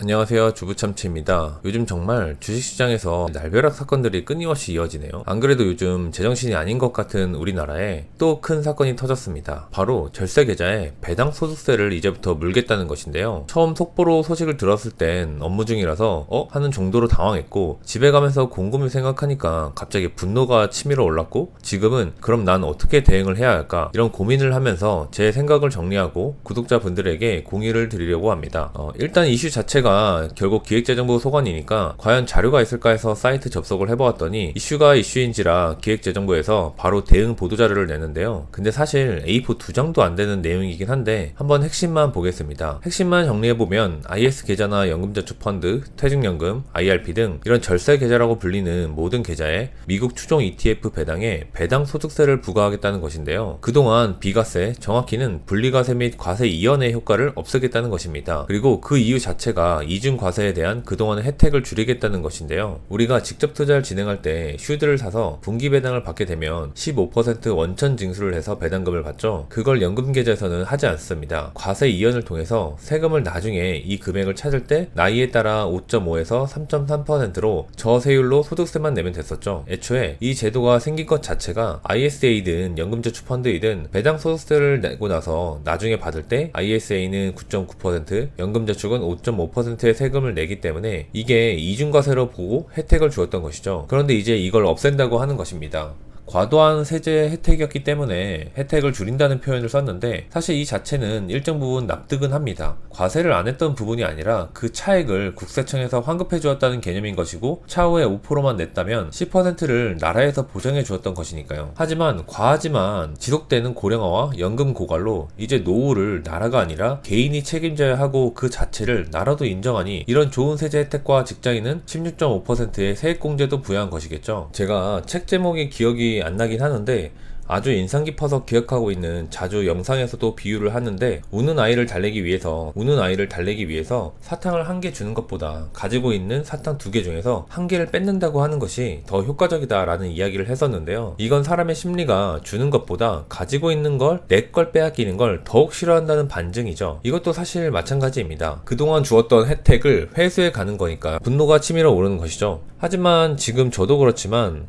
안녕하세요, 주부참치입니다. 요즘 정말 주식시장에서 날벼락 사건들이 끊임없이 이어지네요. 안 그래도 요즘 제정신이 아닌 것 같은 우리나라에 또 큰 사건이 터졌습니다. 바로 절세계좌에 배당 소득세를 이제부터 물겠다는 것인데요. 처음 속보로 소식을 들었을 땐 업무 중이라서 하는 정도로 당황했고, 집에 가면서 곰곰이 생각하니까 갑자기 분노가 치밀어 올랐고, 지금은 그럼 난 어떻게 대응을 해야 할까, 이런 고민을 하면서 제 생각을 정리하고 구독자분들에게 공유를 드리려고 합니다. 일단 이슈 자체가 결국 기획재정부 소관이니까 과연 자료가 있을까 해서 사이트 접속을 해보았더니 이슈가 이슈인지라 기획재정부에서 바로 대응 보도자료를 내는데요. 근데 사실 A4 2장도 안 되는 내용이긴 한데 한번 핵심만 보겠습니다. 핵심만 정리해보면 IS 계좌나 연금저축펀드, 퇴직연금, IRP 등 이런 절세 계좌라고 불리는 모든 계좌에 미국 추종 ETF 배당에 배당 소득세를 부과하겠다는 것인데요. 그동안 비과세, 정확히는 분리과세 및 과세 이연의 효과를 없애겠다는 것입니다. 그리고 그 이유 자체가 이중 과세에 대한 그동안의 혜택을 줄이겠다는 것인데요. 우리가 직접 투자를 진행할 때 슈드를 사서 분기 배당을 받게 되면 15% 원천 징수를 해서 배당금을 받죠. 그걸 연금 계좌에서는 하지 않습니다. 과세 이연을 통해서 세금을 나중에 이 금액을 찾을 때 나이에 따라 5.5에서 3.3%로 저세율로 소득세만 내면 됐었죠. 애초에 이 제도가 생긴 것 자체가 ISA든 연금저축펀드이든 배당 소득세를 내고 나서 나중에 받을 때 ISA는 9.9%, 연금저축은 5.5%의 세금을 내기 때문에 이게 이중과세로 보고 혜택을 주었던 것이죠. 그런데 이제 이걸 없앤다고 하는 것입니다. 과도한 세제 혜택이었기 때문에 혜택을 줄인다는 표현을 썼는데 사실 이 자체는 일정 부분 납득은 합니다. 과세를 안 했던 부분이 아니라 그 차액을 국세청에서 환급해 주었다는 개념인 것이고 차후에 5%만 냈다면 10%를 나라에서 보정해 주었던 것이니까요. 하지만 과하지만 지속되는 고령화와 연금 고갈로 이제 노후를 나라가 아니라 개인이 책임져야 하고 그 자체를 나라도 인정하니 이런 좋은 세제 혜택과 직장인은 16.5%의 세액공제도 부여한 것이겠죠. 제가 책 제목이 기억이 안 나긴 하는데 아주 인상 깊어서 기억하고 있는 자주 영상에서도 비유를 하는데 우는 아이를 달래기 위해서 사탕을 한 개 주는 것보다 가지고 있는 사탕 2개 중에서 한 개를 뺏는다고 하는 것이 더 효과적이다 라는 이야기를 했었는데요. 이건 사람의 심리가 주는 것보다 가지고 있는 걸 내 걸 빼앗기는 걸 더욱 싫어한다는 반증이죠. 이것도 사실 마찬가지입니다. 그동안 주었던 혜택을 회수해 가는 거니까 분노가 치밀어 오르는 것이죠. 하지만 지금 저도 그렇지만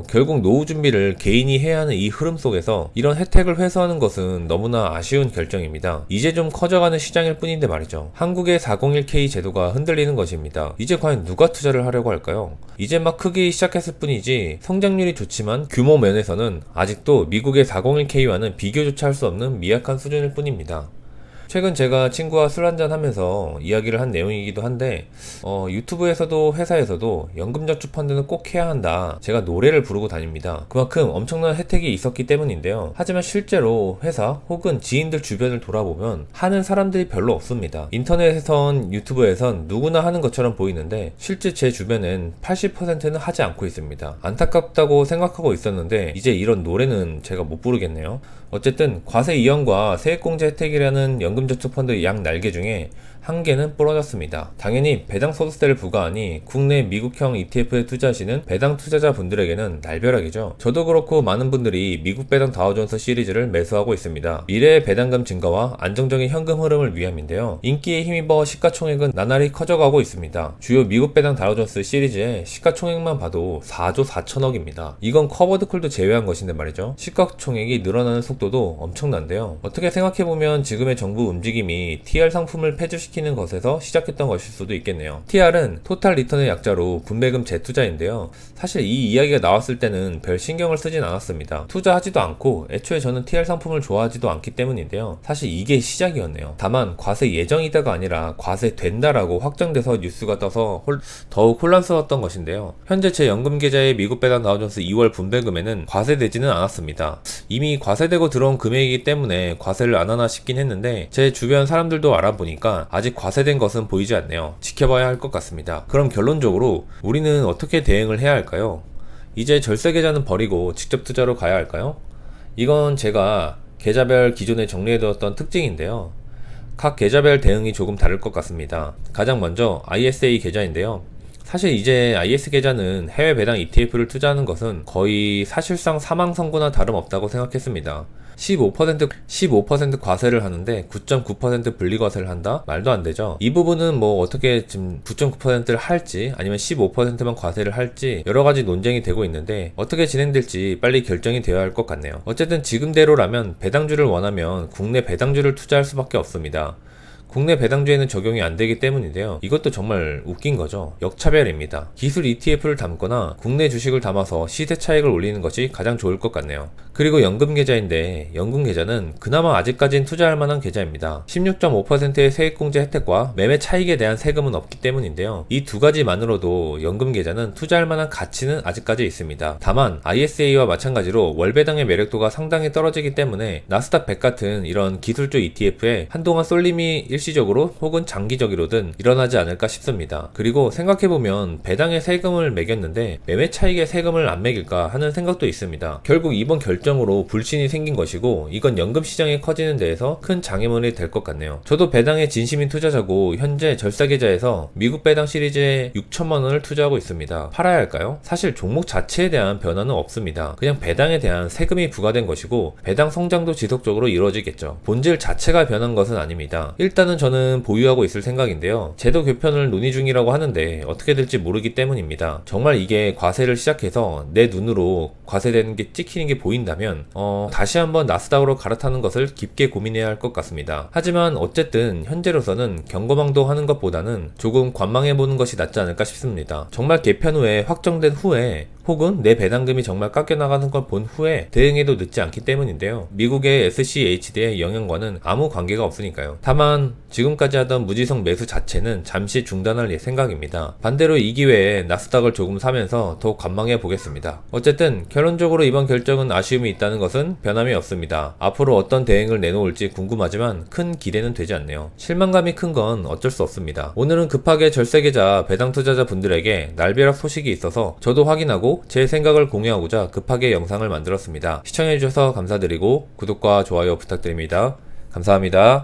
결국 노후 준비를 개인이 해야 하는 이 흐름 속에서 이런 혜택을 회수하는 것은 너무나 아쉬운 결정입니다. 이제 좀 커져가는 시장일 뿐인데 말이죠. 한국의 401k 제도가 흔들리는 것입니다. 이제 과연 누가 투자를 하려고 할까요? 이제 막 크기 시작했을 뿐이지 성장률이 좋지만 규모 면에서는 아직도 미국의 401k와는 비교조차 할 수 없는 미약한 수준일 뿐입니다. 최근 제가 친구와 술 한잔 하면서 이야기를 한 내용이기도 한데 유튜브에서도 회사에서도 연금저축 펀드는 꼭 해야 한다. 제가 노래를 부르고 다닙니다. 그만큼 엄청난 혜택이 있었기 때문인데요. 하지만 실제로 회사 혹은 지인들 주변을 돌아보면 하는 사람들이 별로 없습니다. 인터넷에선 유튜브에선 누구나 하는 것처럼 보이는데 실제 제 주변엔 80%는 하지 않고 있습니다. 안타깝다고 생각하고 있었는데 이제 이런 노래는 제가 못 부르겠네요. 어쨌든 과세 이연과 세액공제 혜택이라는 연금저축펀드 양 날개 중에 한 개는 부러졌습니다. 당연히 배당 소득세를 부과하니 국내 미국형 ETF에 투자하시는 배당 투자자분들에게는 날벼락이죠. 저도 그렇고 많은 분들이 미국 배당 다우존스 시리즈를 매수하고 있습니다. 미래의 배당금 증가와 안정적인 현금 흐름을 위함인데요. 인기에 힘입어 시가총액은 나날이 커져가고 있습니다. 주요 미국 배당 다우존스 시리즈의 시가총액만 봐도 4조 4천억입니다. 이건 커버드콜도 제외한 것인데 말이죠. 시가총액이 늘어나는 속도도 엄청난데요. 어떻게 생각해보면 지금의 정부 움직임이 TR 상품을 폐지시키는 것에서 시작했던 것일 수도 있겠네요. TR은 토탈 리턴의 약자로 분배금 재투자인데요. 사실 이 이야기가 나왔을 때는 별 신경을 쓰진 않았습니다. 투자하지도 않고 애초에 저는 TR 상품을 좋아하지도 않기 때문인데요. 사실 이게 시작이었네요. 다만 과세 예정이다가 아니라 과세 된다라고 확정돼서 뉴스가 떠서 더욱 혼란스러웠던 것인데요. 현재 제 연금 계좌의 미국 배당 다우존스 2월 분배금에는 과세되지는 않았습니다. 이미 과세되고 들어온 금액이기 때문에 과세를 안 하나 싶긴 했는데 제 주변 사람들도 알아보니까 아직 과세된 것은 보이지 않네요. 지켜봐야 할 것 같습니다. 그럼 결론적으로 우리는 어떻게 대응을 해야 할까요? 이제 절세 계좌는 버리고 직접 투자로 가야 할까요? 이건 제가 계좌별 기존에 정리해두었던 특징인데요. 각 계좌별 대응이 조금 다를 것 같습니다. 가장 먼저 ISA 계좌인데요. 사실 이제 IS 계좌는 해외 배당 ETF를 투자하는 것은 거의 사실상 사망 선고나 다름없다고 생각했습니다. 15% 과세를 하는데 9.9% 분리과세를 한다? 말도 안 되죠. 이 부분은 뭐 어떻게 지금 9.9%를 할지 아니면 15%만 과세를 할지 여러 가지 논쟁이 되고 있는데 어떻게 진행될지 빨리 결정이 되어야 할 것 같네요. 어쨌든 지금대로라면 배당주를 원하면 국내 배당주를 투자할 수밖에 없습니다. 국내 배당주에는 적용이 안 되기 때문인데요. 이것도 정말 웃긴 거죠. 역차별입니다. 기술 ETF를 담거나 국내 주식을 담아서 시세 차익을 올리는 것이 가장 좋을 것 같네요. 그리고 연금 계좌인데 연금 계좌는 그나마 아직까진 투자할 만한 계좌입니다. 16.5%의 세액공제 혜택과 매매 차익에 대한 세금은 없기 때문인데요. 이 두 가지만으로도 연금 계좌는 투자할 만한 가치는 아직까지 있습니다. 다만 ISA와 마찬가지로 월배당의 매력도가 상당히 떨어지기 때문에 나스닥 100 같은 이런 기술주 ETF에 한동안 쏠림이 일시적으로 혹은 장기적으로든 일어나지 않을까 싶습니다. 그리고 생각해보면 배당에 세금을 매겼는데 매매 차익에 세금을 안 매길까 하는 생각도 있습니다. 결국 이번 결정으로 불신이 생긴 것이고 이건 연금 시장이 커지는 데에서 큰 장애물이 될 것 같네요. 저도 배당에 진심인 투자자고 현재 절사계좌에서 미국 배당 시리즈에 6천만 원을 투자하고 있습니다. 팔아야 할까요? 사실 종목 자체에 대한 변화는 없습니다. 그냥 배당에 대한 세금이 부과된 것이고 배당 성장도 지속적으로 이루어지겠죠. 본질 자체가 변한 것은 아닙니다. 일단은 저는 보유하고 있을 생각인데요. 제도 개편을 논의 중이라고 하는데 어떻게 될지 모르기 때문입니다. 정말 이게 과세를 시작해서 내 눈으로 과세되는 게 찍히는 게 보인다면 다시 한번 나스닥으로 갈아타는 것을 깊게 고민해야 할 것 같습니다. 하지만 어쨌든 현재로서는 경거망동 하는 것보다는 조금 관망해보는 것이 낫지 않을까 싶습니다. 정말 개편 후에 확정된 후에 혹은 내 배당금이 정말 깎여나가는 걸 본 후에 대응해도 늦지 않기 때문인데요. 미국의 SCHD의 영향과는 아무 관계가 없으니까요. 다만 지금까지 하던 무지성 매수 자체는 잠시 중단할 생각입니다. 반대로 이 기회에 나스닥을 조금 사면서 더 관망해 보겠습니다. 어쨌든 결론적으로 이번 결정은 아쉬움이 있다는 것은 변함이 없습니다. 앞으로 어떤 대응을 내놓을지 궁금하지만 큰 기대는 되지 않네요. 실망감이 큰 건 어쩔 수 없습니다. 오늘은 급하게 절세계좌 배당 투자자 분들에게 날벼락 소식이 있어서 저도 확인하고 제 생각을 공유하고자 급하게 영상을 만들었습니다. 시청해주셔서 감사드리고 구독과 좋아요 부탁드립니다. 감사합니다.